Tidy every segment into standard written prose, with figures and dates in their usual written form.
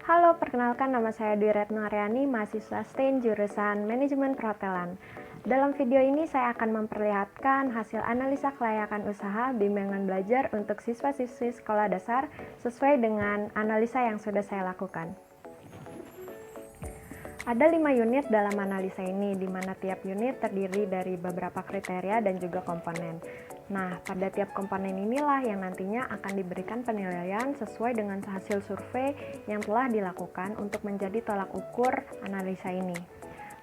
Halo, perkenalkan nama saya Dwi Retno Aryani, mahasiswa STEM jurusan Manajemen Perhotelan. Dalam video ini saya akan memperlihatkan hasil analisa kelayakan usaha bimbingan belajar untuk siswa-siswi sekolah dasar sesuai dengan analisa yang sudah saya lakukan. Ada 5 unit dalam analisa ini, di mana tiap unit terdiri dari beberapa kriteria dan juga komponen. Nah, pada tiap komponen inilah yang nantinya akan diberikan penilaian sesuai dengan hasil survei yang telah dilakukan untuk menjadi tolak ukur analisa ini.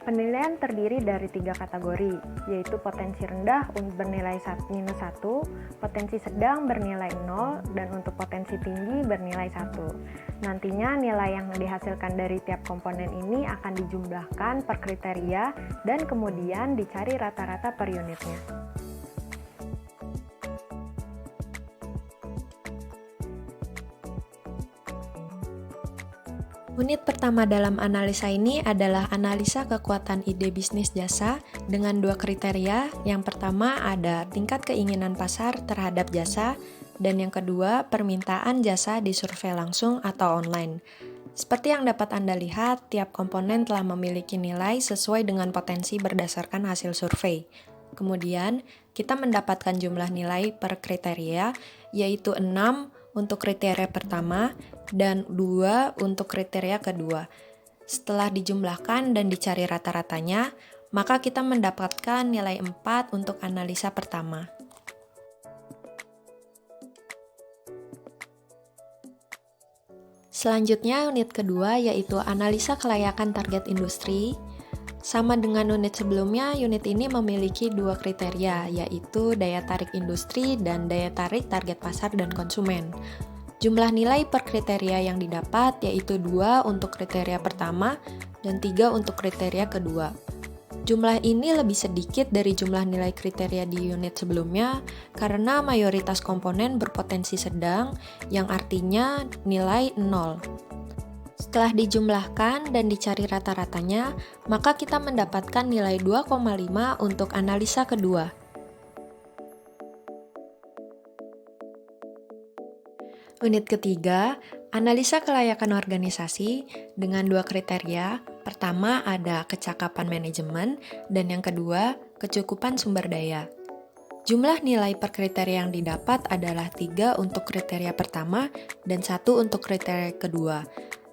Penilaian terdiri dari 3 kategori, yaitu potensi rendah bernilai -1, potensi sedang bernilai 0, dan untuk potensi tinggi bernilai 1. Nantinya nilai yang dihasilkan dari tiap komponen ini akan dijumlahkan per kriteria dan kemudian dicari rata-rata per unitnya. Unit pertama dalam analisa ini adalah analisa kekuatan ide bisnis jasa dengan 2 kriteria. Yang pertama ada tingkat keinginan pasar terhadap jasa, dan yang kedua permintaan jasa di survei langsung atau online. Seperti yang dapat Anda lihat, tiap komponen telah memiliki nilai sesuai dengan potensi berdasarkan hasil survei. Kemudian, kita mendapatkan jumlah nilai per kriteria, yaitu 6 untuk kriteria pertama dan 2 untuk kriteria kedua. Setelah dijumlahkan dan dicari rata-ratanya, maka kita mendapatkan nilai 4 untuk analisa pertama. Selanjutnya unit kedua yaitu analisa kelayakan target industri. Sama dengan unit sebelumnya, unit ini memiliki 2 kriteria, yaitu daya tarik industri dan daya tarik target pasar dan konsumen. Jumlah nilai per kriteria yang didapat yaitu 2 untuk kriteria pertama dan 3 untuk kriteria kedua. Jumlah ini lebih sedikit dari jumlah nilai kriteria di unit sebelumnya karena mayoritas komponen berpotensi sedang, yang artinya nilai 0. Setelah dijumlahkan dan dicari rata-ratanya, maka kita mendapatkan nilai 2,5 untuk analisa kedua. Unit ketiga, analisa kelayakan organisasi dengan 2 kriteria. Pertama ada kecakapan manajemen, dan yang kedua kecukupan sumber daya. Jumlah nilai per kriteria yang didapat adalah 3 untuk kriteria pertama dan 1 untuk kriteria kedua.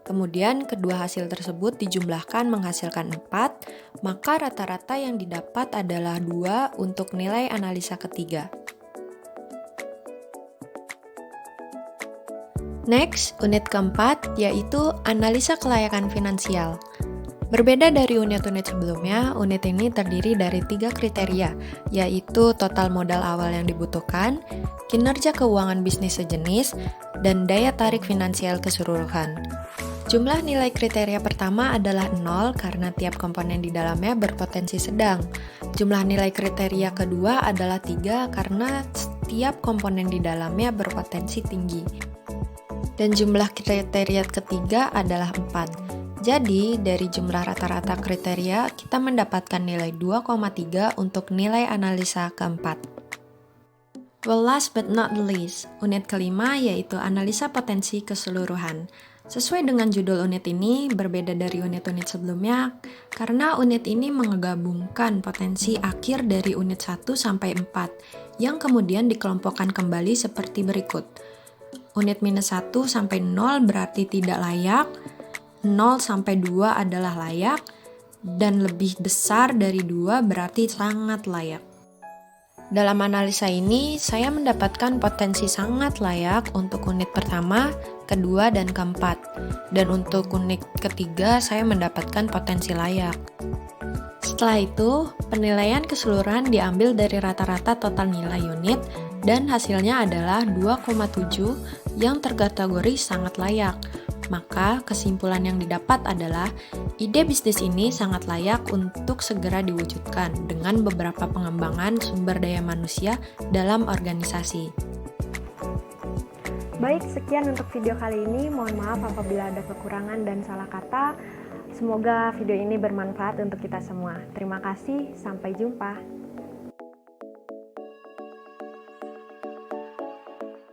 Kemudian kedua hasil tersebut dijumlahkan menghasilkan 4, maka rata-rata yang didapat adalah 2 untuk nilai analisa ketiga. Next, unit keempat yaitu analisa kelayakan finansial. Berbeda dari unit-unit sebelumnya, unit ini terdiri dari 3 kriteria, yaitu total modal awal yang dibutuhkan, kinerja keuangan bisnis sejenis, dan daya tarik finansial keseluruhan. Jumlah nilai kriteria pertama adalah 0 karena tiap komponen di dalamnya berpotensi sedang. Jumlah nilai kriteria kedua adalah 3 karena setiap komponen di dalamnya berpotensi tinggi. Dan jumlah kriteria ketiga adalah 4. Jadi, dari jumlah rata-rata kriteria, kita mendapatkan nilai 2,3 untuk nilai analisa keempat. Well, last but not least, unit kelima yaitu analisa potensi keseluruhan. Sesuai dengan judul unit ini, berbeda dari unit-unit sebelumnya, karena unit ini menggabungkan potensi akhir dari unit 1 sampai 4, yang kemudian dikelompokkan kembali seperti berikut. Unit -1 sampai 0 berarti tidak layak, 0 sampai 2 adalah layak, dan lebih besar dari 2 berarti sangat layak. Dalam analisa ini, saya mendapatkan potensi sangat layak untuk unit pertama, kedua, dan keempat. Dan untuk unit ketiga, saya mendapatkan potensi layak. Setelah itu, penilaian keseluruhan diambil dari rata-rata total nilai unit, dan hasilnya adalah 2,7 yang terkategori sangat layak. Maka kesimpulan yang didapat adalah ide bisnis ini sangat layak untuk segera diwujudkan dengan beberapa pengembangan sumber daya manusia dalam organisasi. Baik, sekian untuk video kali ini. Mohon maaf apabila ada kekurangan dan salah kata. Semoga video ini bermanfaat untuk kita semua. Terima kasih, sampai jumpa.